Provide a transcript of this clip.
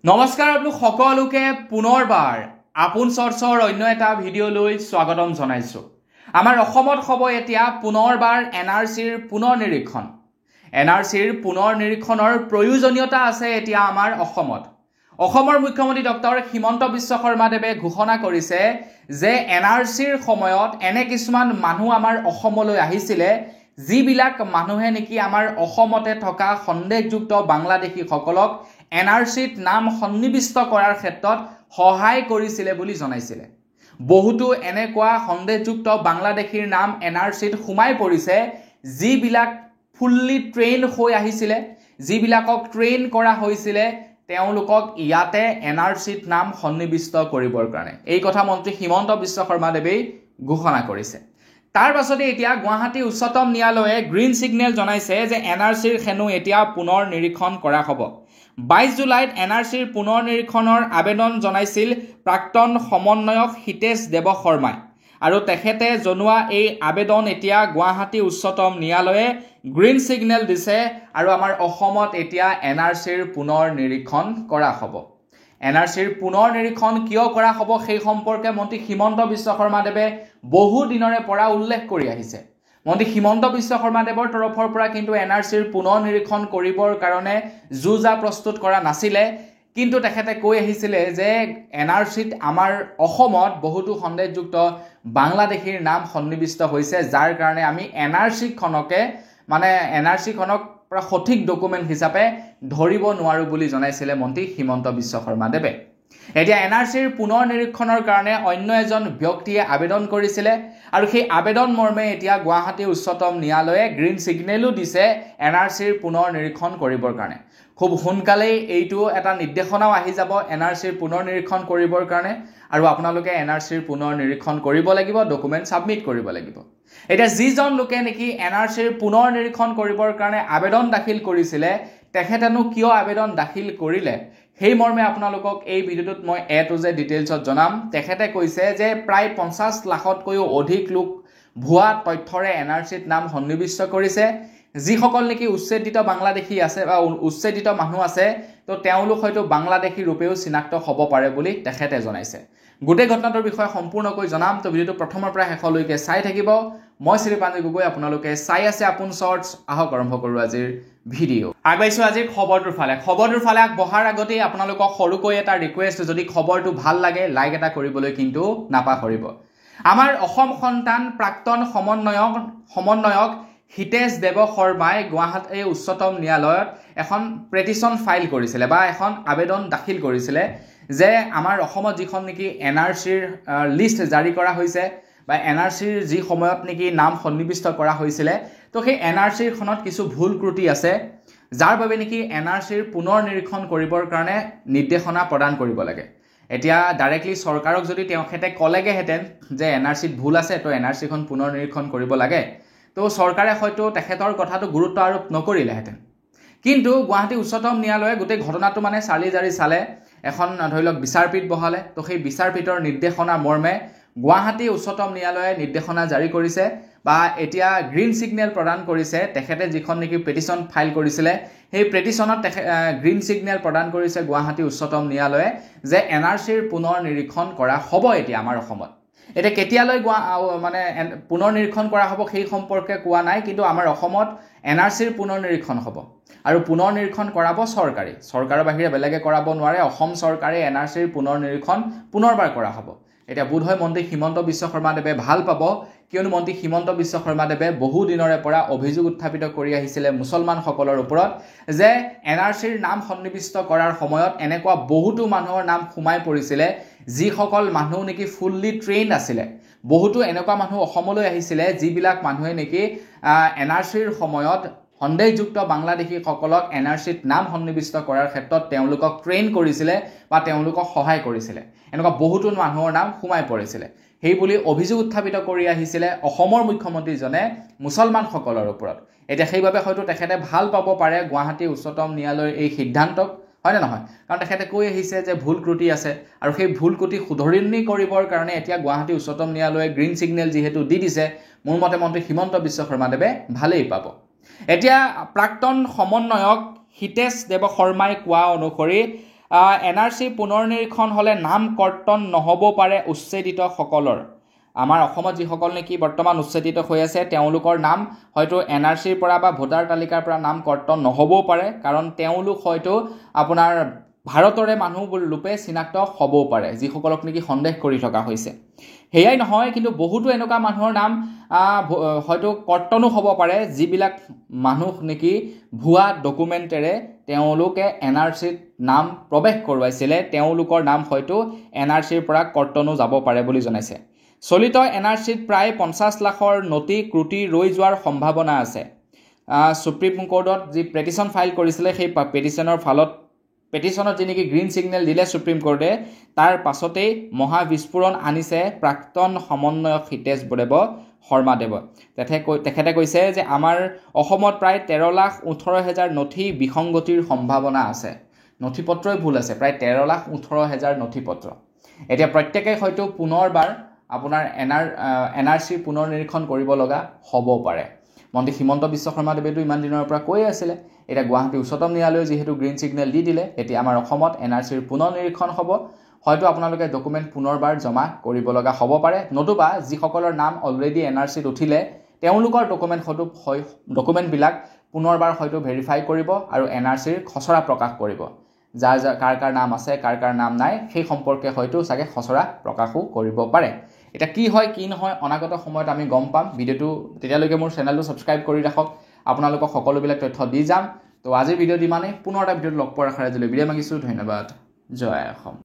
নমস্কাৰ আপোনালোক সকলোকে পুনৰবাৰ আপোন চৰ্চৰ অন্য এটা ভিডিঅ'লৈ স্বাগতম জনাইছোঁ। আমাৰ অসমত হ'ব এতিয়া পুনৰবাৰ এনআৰচিৰ পুনৰ নিৰীক্ষণ। এনআৰচিৰ পুনৰ নিৰীক্ষণৰ প্ৰয়োজনীয়তা আছে এতিয়া আমাৰ অসমত। অসমৰ মুখ্যমন্ত্ৰী ডক্টৰ হিমন্ত বিশ্ব শৰ্মাদেৱে ঘোষণা কৰিছে যে এনআৰচিৰ সময়ত এনে কিছুমান মানুহ আমাৰ অসমলৈ আহিছিলে যিবিলাক মানুহে নেকি আমাৰ অসমতে থকা সন্দেহযুক্ত বাংলাদেশীসকলক এনআৰচিত নাম সন্নিবিষ্ট কৰাৰ ক্ষেত্ৰত সহায় কৰিছিলে বুলি জনাইছিলে। বহুতো এনেকুৱা সন্দেহযুক্ত বাংলাদেশীৰ নাম এনআৰচিত সোমাই পৰিছে যিবিলাক ফুল্লি ট্ৰেইন হৈ আহিছিলে, যিবিলাকক ট্ৰেইন কৰা হৈছিলে তেওঁলোকক ইয়াতে এনআৰচিত নাম সন্নিবিষ্ট কৰিবৰ কাৰণে। এই কথা মন্ত্ৰী হিমন্ত বিশ্ব শৰ্মাদেৱেই ঘোষণা কৰিছে। তাৰ পাছতে এতিয়া গুৱাহাটী উচ্চতম ন্যায়ালয়ে গ্ৰীণ ছিগনেল জনাইছে যে এনআৰচিৰ হেনো এতিয়া পুনৰ নিৰীক্ষণ কৰা হ'ব। 22 জুলাইত এনআৰচিৰ পুনৰ নিৰীক্ষণৰ আবেদন জনাইছিল প্ৰাক্তন সমন্বয়ক হিতেশ দেৱ শৰ্মাই, আৰু তেখেতে জনোৱা এই আবেদন এতিয়া গুৱাহাটী উচ্চতম ন্যায়ালয়ে গ্ৰীণ ছিগনেল দিছে আৰু আমাৰ অসমত এতিয়া এনআৰচিৰ পুনৰ নিৰীক্ষণ কৰা হ'ব। এনআৰচিৰ পুনৰ নিৰীক্ষণ কিয় কৰা হ'ব সেই সম্পৰ্কে মন্ত্ৰী হিমন্ত বিশ্ব শৰ্মাদেৱে বহু দিনৰে পৰা উল্লেখ কৰি আহিছে। মন্ত্ৰী হিমন্ত বিশ্ব শৰ্মাদেৱৰ তৰফৰ পৰা কিন্তু এনআৰচিৰ পুনৰ নিৰীক্ষণ কৰিবৰ কাৰণে যুঁজা প্ৰস্তুত কৰা নাছিলে, কিন্তু তেখেতে কৈ আহিছিলে যে এনআৰচিত আমাৰ অসমত বহুতো সন্দেহযুক্ত বাংলাদেশীৰ নাম সন্নিবিষ্ট হৈছে, যাৰ কাৰণে আমি এনআৰচিখনক পৰা সঠিক ডকুমেণ্ট হিচাপে ধৰিব নোৱাৰোঁ বুলি জনাইছিলে মন্ত্ৰী হিমন্ত বিশ্ব শৰ্মাদেৱে। এতিয়া এনআৰচিৰ পুনৰ নিৰীক্ষণৰ কাৰণে অন্য এজন ব্যক্তিয়ে আবেদন কৰিছিলে আৰু সেই আবেদন মৰ্মে এতিয়া গুৱাহাটী উচ্চতম ন্যায়ালয়ে গ্ৰীণ ছিগনেলো দিছে এনআৰচিৰ পুনৰ নিৰীক্ষণ কৰিবৰ কাৰণে। খুব সোনকালেই এইটো এটা নিৰ্দেশনাও আহি যাব এনআৰচিৰ পুনৰ নিৰীক্ষণ কৰিবৰ কাৰণে, আৰু আপোনালোকে এনআৰচিৰ পুনৰ নিৰীক্ষণ কৰিব লাগিব, ডকুমেণ্ট ছাবমিট কৰিব লাগিব। এতিয়া যিজন লোকে নেকি এনআৰচিৰ পুনৰ নিৰীক্ষণ কৰিবৰ কাৰণে আবেদন দাখিল কৰিছিলে তেখেতেনো কিয় আবেদন দাখিল কৰিলে সেই মৰ্মে আপোনালোকক এই ভিডিঅ'টোত মই এ টু জেড ডিটেইলছত জনাম। তেখেতে কৈছে যে প্ৰায় 50 লাখতকৈও অধিক লোক ভুৱা তথ্যৰে এনআৰচিত নাম সন্নিবিষ্ট কৰিছে। যিসকল নেকি উচ্ছেদিত বাংলাদেশী আছে বা উচ্ছেদিত মানুহ আছে, তো তেওঁলোক হয়তো বাংলাদেশী ৰূপেও চিনাক্ত হ'ব পাৰে বুলি তেখেতে জনাইছে। গোটেই ঘটনাটোৰ বিষয়ে সম্পূৰ্ণকৈ জনাম, তো ভিডিঅ'টো প্ৰথমৰ পৰা শেষলৈকে চাই থাকিব। মই শ্ৰীপাঞ্জি গগৈ, আপোনালোকে চাই আছে আপোন চৰ্টছ। আহক আৰম্ভ কৰোঁ আজিৰ ভিডিঅ'। আগবাঢ়িছোঁ আজিৰ খবৰটোৰ ফালে আগবঢ়াৰ আগতেই আপোনালোকক সৰুকৈ এটা ৰিকুৱেষ্ট, যদি খবৰটো ভাল লাগে লাইক এটা কৰিবলৈ কিন্তু নাপাহৰিব। আমাৰ অসম সন্তান প্ৰাক্তন সমন্বয়ক হিতেশ দেৱ শৰ্মাই গুৱাহাটী উচ্চতম ন্যায়ালয়ত এখন পেটিশ্যন ফাইল কৰিছিলে বা এখন আবেদন দাখিল কৰিছিলে যে আমাৰ অসমত যিখন নেকি এনআৰচিৰ লিষ্ট জাৰি কৰা হৈছে বা এনআৰচিৰ যি সময়ত নেকি নাম সন্নিবিষ্ট কৰা হৈছিলে, তো সেই এনআৰচিখনত কিছু ভুল ত্ৰুটি আছে, যাৰ বাবে নেকি এনআৰচিৰ পুনৰ নিৰীক্ষণ কৰিবৰ কাৰণে নিৰ্দেশনা প্ৰদান কৰিব লাগে। এতিয়া ডাইৰেক্টলি চৰকাৰক যদি তেখেতে ক'লেগেহেঁতেন যে এনআৰচিত ভুল আছে, তো এনআৰচিখন পুনৰ নিৰীক্ষণ কৰিব লাগে, তো চৰকাৰে হয়তো তেখেতৰ কথাটো গুৰুত্ব আৰোপ নকৰিলেহেঁতেন। কিন্তু গুৱাহাটী উচ্চতম ন্যায়ালয়ে গোটেই ঘটনাটো চালি জাৰি চালে, এখন ধৰি লওক বিচাৰপীঠ বহালে, তো সেই বিচাৰপীঠৰ নিৰ্দেশনা মৰ্মে গুৱাহাটী উচ্চতম ন্যায়ালয়ে নিৰ্দেশনা জাৰি কৰিছে বা এতিয়া গ্ৰীণ ছিগনেল প্ৰদান কৰিছে। তেখেতে যিখন নেকি পেটিশ্যন ফাইল কৰিছিলে সেই পেটিশ্যনত গ্ৰীণ ছিগনেল প্ৰদান কৰিছে গুৱাহাটী উচ্চতম ন্যায়ালয়ে যে এনআৰচিৰ পুনৰ নিৰীক্ষণ কৰা হ'ব এতিয়া আমাৰ অসমত। এতিয়া কেতিয়ালৈ পুনৰ নিৰীক্ষণ কৰা হ'ব সেই সম্পৰ্কে কোৱা নাই, কিন্তু আমাৰ অসমত এনআৰচিৰ পুনৰ নিৰীক্ষণ হ'ব আৰু পুনৰ নিৰীক্ষণ কৰাব চৰকাৰৰ বাহিৰে বেলেগে কৰাব নোৱাৰে। অসম চৰকাৰে এনআৰচিৰ পুনৰ নিৰীক্ষণ পুনৰবাৰ কৰা হ'ব। এতিয়া বোধহয় মন্ত্ৰী হিমন্ত বিশ্ব শৰ্মাদেৱে ভাল পাব, কিয়নো মন্ত্ৰী হিমন্ত বিশ্ব শৰ্মাদেৱে বহু দিনৰে পৰা অভিযোগ উত্থাপিত কৰি আহিছিলে মুছলমানসকলৰ ওপৰত যে এনআৰচিৰ নাম সন্নিবিষ্ট কৰাৰ সময়ত এনেকুৱা বহুতো মানুহৰ নাম সোমাই পৰিছিলে যিসকল মানুহ নেকি ফুল্লি ট্ৰেইন আছিলে। বহুতো এনেকুৱা মানুহ অসমলৈ আহিছিলে যিবিলাক মানুহে নেকি এনআৰচিৰ সময়ত সন্দেহযুক্ত বাংলাদেশীসকলক এনআৰচিত নাম সন্নিবিষ্ট কৰাৰ ক্ষেত্ৰত তেওঁলোকক ট্ৰেইন কৰিছিলে বা তেওঁলোকক সহায় কৰিছিলে। এনেকুৱা বহুতো মানুহৰ নাম সোমাই পৰিছিলে। সেই বুলি অভিযোগ উত্থাপিত কৰি আহিছিলে অসমৰ মুখ্যমন্ত্ৰীজনে মুছলমানসকলৰ ওপৰত। এতিয়া সেইবাবে হয়তো তেখেতে ভাল পাব পাৰে গুৱাহাটী উচ্চতম ন্যায়ালয়ৰ এই সিদ্ধান্তক, হয়নে নহয়? কাৰণ তেখেতে কৈ আহিছে যে ভুল ত্ৰুটি আছে আৰু সেই ভুল ত্ৰুটি শুধৰণি কৰিবৰ কাৰণে এতিয়া গুৱাহাটী উচ্চতম ন্যায়ালয়ে গ্ৰীণ ছিগনেল যিহেতু দি দিছে, মোৰ মতে মন্ত্ৰী হিমন্ত বিশ্ব শৰ্মাদেৱে ভালেই পাব। এতিয়া প্ৰাক্তন সমন্বয়ক হিতেশ দেৱ শৰ্মাই কোৱা অনুসৰি NRC পুনৰ নিৰীক্ষণ হ'লে নাম কৰ্তন নহ'ব পাৰে উচ্ছেদিতসকলৰ আমাৰ অসমত যিসকল নেকি বৰ্তমান উচ্ছেদিত হৈ আছে তেওঁলোকৰ নাম হয়তো NRCৰ পৰা বা ভোটাৰ তালিকাৰ পৰা নাম কৰ্তন নহ'বও পাৰে কাৰণ তেওঁলোক হয়তো আপোনাৰ ভাৰতৰে মানুহ ৰূপে চিনাক্ত হ'বও পাৰে যিসকলক নেকি সন্দেহ কৰি থকা হৈছে হেয়াই নহয় কিন্তু বহুতো এনেকুৱা মানুহৰ নাম হয়তো কৰ্তনো হ'ব পাৰে যিবিলাক মানুহ নেকি ভুৱা ডকুমেণ্টেৰে তেওঁলোকে NRCত নাম প্ৰৱেশ কৰোৱাইছিলে তেওঁলোকৰ নাম হয়তো NRCৰ পৰা কৰ্তনো যাব পাৰে বুলি জনাইছে চলিত NRCত প্ৰায় 50 লাখৰ নথি ক্ৰুটি ৰৈ যোৱাৰ সম্ভাৱনা আছে সুপ্ৰিম কোৰ্টত যি পেটিশ্যন ফাইল কৰিছিলে সেই পেটিশ্যনত যি নেকি গ্ৰীণ ছিগনেল দিলে সুপ্ৰিম কোৰ্টে তাৰ পাছতেই মহাবিস্ফোৰণ আনিছে প্ৰাক্তন সমন্বয়ক হিতেশ দেৱ শৰ্মাদেৱ তেখেতে কৈছে যে আমাৰ অসমত প্ৰায় 13,18,000 নথি বিসংগতিৰ সম্ভাৱনা আছে নথিপত্ৰই ভুল আছে প্ৰায় 13,18,000 নথিপত্ৰ এতিয়া প্ৰত্যেকই হয়তো পুনৰবাৰ আপোনাৰ NRC পুনৰ নিৰীক্ষণ কৰিব লগা হ'ব পাৰে মন্ত্ৰী হিমন্ত বিশ্ব শৰ্মাদেৱেতো ইমান দিনৰ পৰা কৈ আছিলে এটা গুৱাহাটী উচ্চতম ন্যায়ালয়ে যেহেতু গ্ৰীণ ছিগনেল দিলে এতিয়া আমাৰ অসমত NRCৰ পুনৰ নিৰীক্ষণ হ'ব হয়তো আপোনালোকে ডকুমেণ্ট পুনৰবাৰ জমা কৰিব লগা হ'ব পাৰে নতুবা যিসকলৰ নাম অলৰেডি NRCত উঠিলে তেওঁলোকৰ ডকুমেণ্টবিলাক পুনৰবাৰ হয়তো ভেৰিফাই কৰিব আৰু NRCৰ খচৰা প্ৰকাশ কৰিব যাৰ কাৰ নাম আছে কাৰ নাম নাই সেই সম্পৰ্কে হয়তো চাগে খচৰা প্ৰকাশো কৰিব পাৰে এটা কি হয় কি নহয় অনাগত সময়ত আমি গম পাম ভিডিওটো তেতিয়ালৈকে মোৰ চেনেলটো সাবস্ক্ৰাইব কৰি ৰাখক আপোনালোকক সকলোবিলাক তথ্য দি যাম তো আজিৰ ভিডিঅ'ত ইমানেই পুনৰ এটা ভিডিঅ'ত লগ পোৱাৰ আশাৰে আজিলৈ বিদায় মাগিছোঁ ধন্যবাদ জয় অসম